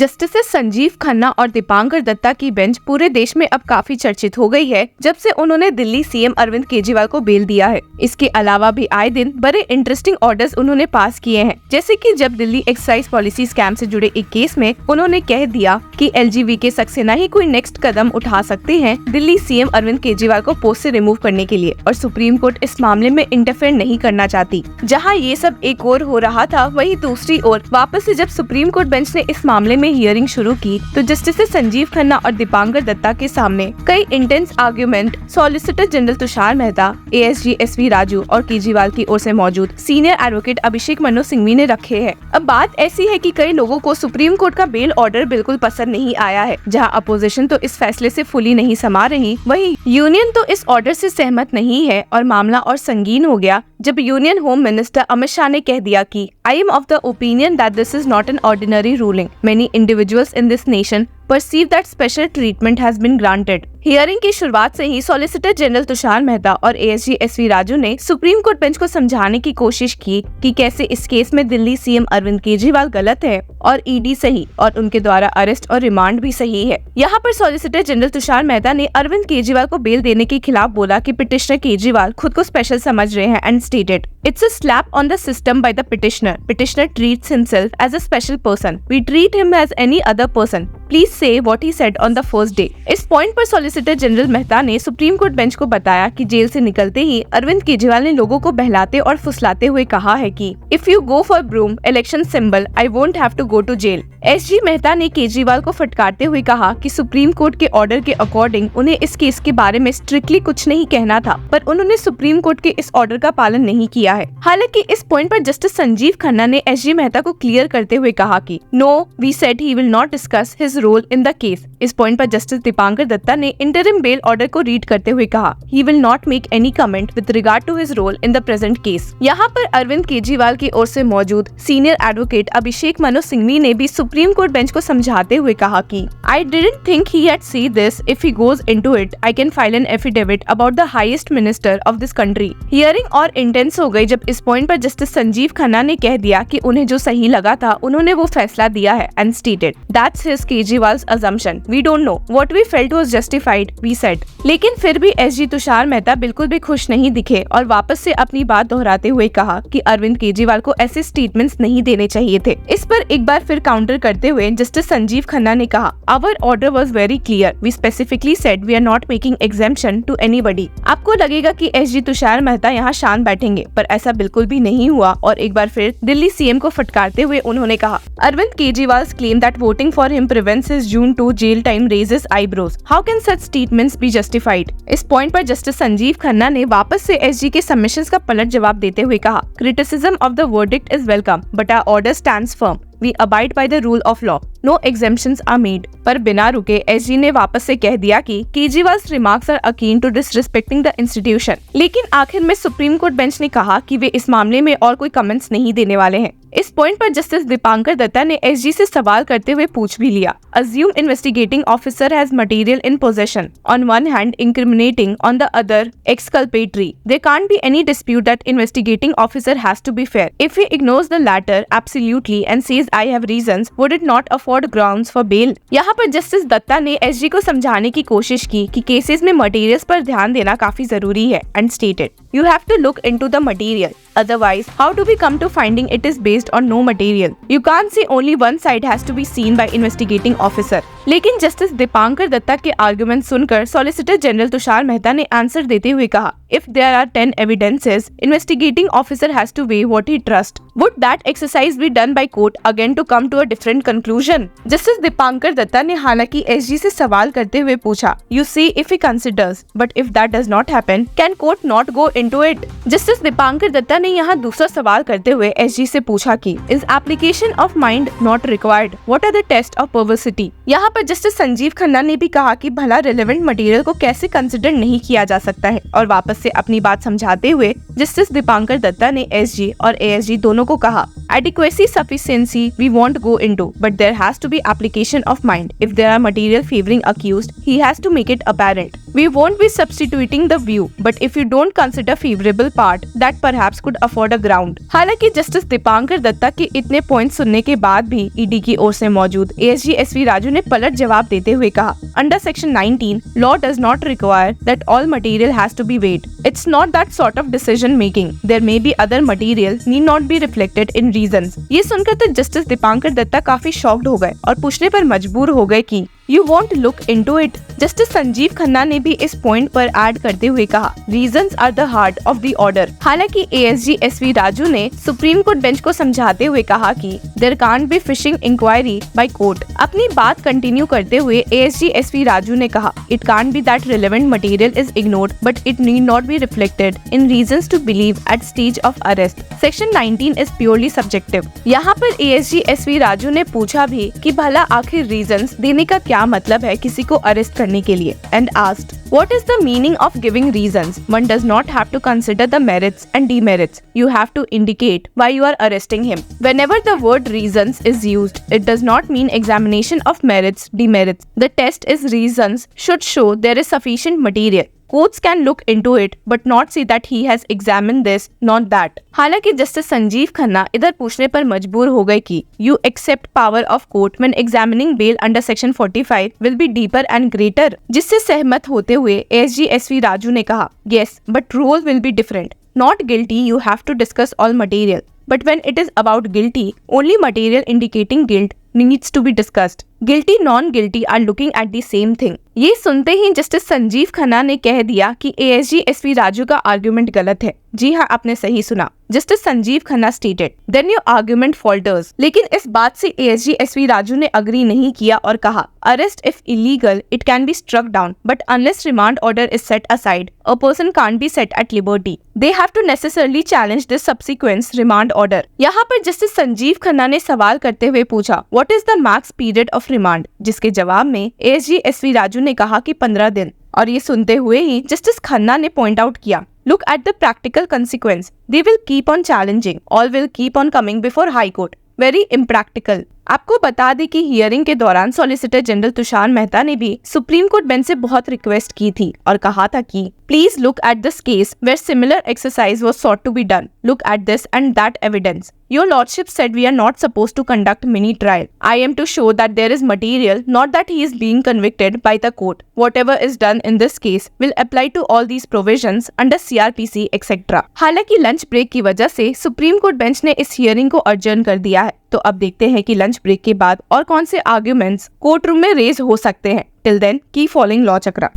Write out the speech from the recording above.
Justice Sanjiv Khanna और दीपांकर दत्ता की bench पूरे देश में अब काफी चर्चित हो गई है जब से उन्होंने दिल्ली सीएम अरविंद केजरीवाल को बेल दिया है। इसके अलावा भी आए दिन बड़े इंटरेस्टिंग ऑर्डर्स उन्होंने पास किए हैं, जैसे कि जब दिल्ली एक्साइज पॉलिसी स्कैम से जुड़े एक केस में उन्होंने कह दिया कि LGV सक्सेना ही कोई नेक्स्ट कदम उठा सकते हैं दिल्ली सीएम अरविंद केजरीवाल को पोस्ट से रिमूव करने के लिए, और सुप्रीम कोर्ट इस मामले में इंटरफेयर नहीं करना चाहती। जहाँ ये सब एक और हो रहा था, वही दूसरी ओर वापस से जब सुप्रीम कोर्ट बेंच ने इस मामले में हियरिंग शुरू की तो जस्टिस संजीव खन्ना और दीपांकर दत्ता के सामने कई intense argument solicitor general Tushar Mehta, ASG SV Raju और केजरीवाल की ओर से मौजूद सीनियर एडवोकेट अभिषेक मनु सिंघवी ने रखे हैं। अब बात ऐसी है कि कई लोगों को सुप्रीम कोर्ट का बेल ऑर्डर बिल्कुल पसंद नहीं आया है। जहां अपोजिशन तो इस फैसले से फुली नहीं समा रही, वहीं यूनियन तो इस ऑर्डर से सहमत नहीं है और मामला और संगीन हो गया जब union home minister Amit Shah ने कह दिया कि I am of the opinion that this is not an ordinary ruling. Many individuals in this nation perceive that special treatment has been granted. Hearing की शुरुआत से ही सॉलिसिटर जनरल तुषार मेहता और ASG SV राजू ने supreme court bench को समझाने की कोशिश की कि कैसे इस केस में दिल्ली सीएम अरविंद केजरीवाल गलत है और ED सही और उनके द्वारा अरेस्ट और रिमांड भी सही है। यहाँ पर सॉलिसिटर जनरल तुषार मेहता ने अरविंद केजरीवाल को बेल देने के खिलाफ बोला कि पिटिशनर केजरीवाल खुद को स्पेशल समझ रहे हैं and stated It's a slap on the system by the petitioner. Petitioner treats himself as a special person. We treat him as any other person. Please say what he said on the first day. इस point पर solicitor general Mehta ने supreme court bench को बताया कि jail से निकलते ही अरविंद केजरीवाल ने लोगों को बहलाते और फुसलाते हुए कहा है कि If you go for broom election symbol, I won't have to go to jail. SG Mehta ने केजरीवाल को फटकारते हुए कहा कि सुप्रीम कोर्ट के ऑर्डर के अकॉर्डिंग उन्हें इस केस के बारे में स्ट्रिक्टली कुछ नहीं कहना था, पर उन्होंने सुप्रीम कोर्ट के इस ऑर्डर का पालन नहीं किया है। हालांकि इस पॉइंट पर जस्टिस संजीव खन्ना ने SG मेहता को क्लियर करते हुए कहा कि no we said he will not discuss his role in the case. इस पॉइंट पर जस्टिस दीपांकर दत्ता ने इंटरिम बेल ऑर्डर को रीड करते हुए कहा he will not make any comment with regard to his role in the present case. यहाँ पर अरविंद केजरीवाल की ओर से मौजूद सीनियर एडवोकेट अभिषेक मनु सिंघवी ने भी सुप्रीम कोर्ट बेंच को समझाते हुए कहा कि I didn't think he had see this. If he goes into it, I can file an affidavit about the highest minister of this country. Hearing और इंटेंस हो गई जब इस पॉइंट पर जस्टिस संजीव खन्ना ने कह दिया कि उन्हें जो सही लगा था उन्होंने वो फैसला दिया है and stated that's his Kejriwal's assumption. We don't know what we felt was justified. We said. लेकिन फिर भी SG तुषार मेहता बिल्कुल भी खुश नहीं दिखे और वापस से अपनी बात दोहराते हुए कहा कि अरविंद केजरीवाल को ऐसे स्टेटमेंट्स नहीं देने चाहिए थे। इस पर एक बार फिर काउंटर करते हुए जस्टिस संजीव खन्ना ने कहा Our order was very clear. We specifically said we are not making exemption to anybody. आपको लगेगा कि SG तुषार मेहता यहाँ शांत बैठेंगे, पर ऐसा बिल्कुल भी नहीं हुआ और एक बार फिर दिल्ली सीएम को फटकारते हुए उन्होंने कहा Arvind Kejriwal's claim that voting for him prevents his June 2 jail time raises eyebrows. How can such statements be justified? इस पॉइंट पर जस्टिस संजीव खन्ना ने वापस से SG के सबमिशंस का पलट जवाब देते हुए कहा Criticism of the verdict is welcome, but our order stands firm. We abide by the rule of law. No exemptions are made. पर बिना रुके SG ने वापस से कह दिया कि Kejriwal's remarks are akin to disrespecting the institution. लेकिन आखिर में सुप्रीम कोर्ट बेंच ने कहा कि वे इस मामले में और कोई कमेंट्स नहीं देने वाले हैं। इस पॉइंट पर जस्टिस दीपांकर दत्ता ने SG से सवाल करते हुए पूछ भी लिया Assume investigating officer has material in possession. On one hand incriminating, on the other exculpatory. There can't be any dispute that investigating officer has to be fair. If he ignores the latter absolutely and says I have reasons, would it not afford grounds for bail? यहाँ पर justice Dutta ने SG को समझाने की कोशिश की कि cases में मटेरियल्स पर ध्यान देना काफी जरूरी है and stated You have to look into the material. Otherwise, how do we come to finding it is based on no material? You can't say only one side has to be seen by investigating officer. लेकिन justice Dipankar Dutta के argument सुनकर solicitor general Tushar Mehta ने answer देते हुए कहा If there are 10 evidences, investigating officer has to weigh what he trusts. Would that exercise be done by court again to come to a different conclusion? Justice Dipankar Datta ने हालांकि SG से सवाल करते हुए पूछा You say if he considers, but if that does not happen, can court not go into it? Justice Dipankar Datta ने यहाँ दूसरा सवाल करते हुए SG से पूछा कि Is application of mind not required? What are the tests of perversity? यहाँ पर पर जस्टिस संजीव खन्ना ने भी कहा कि भला रिलेवेंट मटेरियल को कैसे कंसिडर नहीं किया जा सकता है, और वापस से अपनी बात समझाते हुए जस्टिस दीपांकर दत्ता ने एसजी और एएसजी दोनों को कहा, adequacy sufficiency we won't go into, but there has to be application of mind. If there are material favoring accused, he has to make it apparent. We won't be substituting the view, but if you don't consider favorable part, that perhaps could afford a ground. हालांकि justice Dipankar Dutta के इतने point सुनने के बाद भी ED की ओर से मौजूद एएसजी एसवी राजू ने पलट जवाब देते हुए कहा, under section 19, law does not require that all material has to be weighed. It's not that sort of decision making. There may be other material need not be reflected in reasons. ये सुनकर तो justice Dipankar Dutta काफी shocked हो गए और पूछने पर मजबूर हो गए कि You won't look into it? Justice Sanjiv Khanna ने भी इस पॉइंट पर ऐड करते हुए कहा, Reasons are the heart of the order. हालांकि एएसजी एसवी राजू ने सुप्रीम कोर्ट बेंच को समझाते हुए कहा कि There can't be fishing inquiry by court. अपनी बात कंटिन्यू करते हुए एएसजी एसवी राजू ने कहा, It can't be that relevant material is ignored, but it need not be reflected in reasons to believe at stage of arrest. Section 19 is purely subjective. यहाँ पर ASG SV Raju ने पूछा भी कि भला आखिर रीजंस देने का क्या मतलब है किसी को अरेस्ट करने के लिए, and asked, What is the meaning of giving reasons? One does not have to consider the merits and demerits. You have to indicate why you are arresting him. Whenever the word reasons is used, it does not mean examination of merits, demerits. The test is reasons should show there is sufficient material. Courts can look into it, but not say that he has examined this, not that. हालांकि justice Sanjiv Khanna इधर पूछने पर मजबूर हो गए कि You accept power of court when examining bail under section 45 will be deeper and greater. जिससे सहमत होते हुए एसजी एसवी राजू ने कहा, Yes, but rule will be different. Not guilty, you have to discuss all material. But when it is about guilty, only material indicating guilt needs to be discussed. Guilty, non-guilty are looking at the same thing. ये सुनते ही justice Sanjiv Khanna ने कह दिया कि ASG SV Raju का argument गलत है। जी हाँ, आपने सही सुना। Justice Sanjiv Khanna stated, then your argument falters. लेकिन इस बात से एएसजी एसवी राजू ने अग्री नहीं किया और कहा, arrest if illegal it can be struck down, but unless remand order is set aside, a person can't be set at liberty. They have to necessarily challenge this subsequence remand order. यहाँ पर justice Sanjiv Khanna ने सवाल करते हुए पूछा, what is the max period of remand, जिसके जवाब में एएसजी एसवी राजू ने कहा कि 15 दिन। और ये सुनते हुए ही जस्टिस खन्ना ने पॉइंट आउट किया, Look at the practical consequence. They will keep on challenging. All will keep on coming before High Court. Very impractical. आपको बता दें कि हियरिंग के दौरान सॉलिसिटर जनरल तुषार मेहता ने भी सुप्रीम कोर्ट बेंच से बहुत रिक्वेस्ट की थी और कहा था कि please look at this case where similar exercise was sought to be done. Look at this and that evidence. Your lordship said we are not supposed to conduct mini trial. I am to show that there is material, not that he is being convicted by the court. Whatever is done in this case will apply to all these provisions under CRPC etc. हालांकि lunch break की वजह से supreme court bench ने इस hearing को अर्जन कर दिया है। तो अब देखते हैं कि लंच ब्रेक के बाद और कौन से आर्ग्यूमेंट्स कोर्ट रूम में रेज हो सकते हैं। Till then keep following law चक्रा।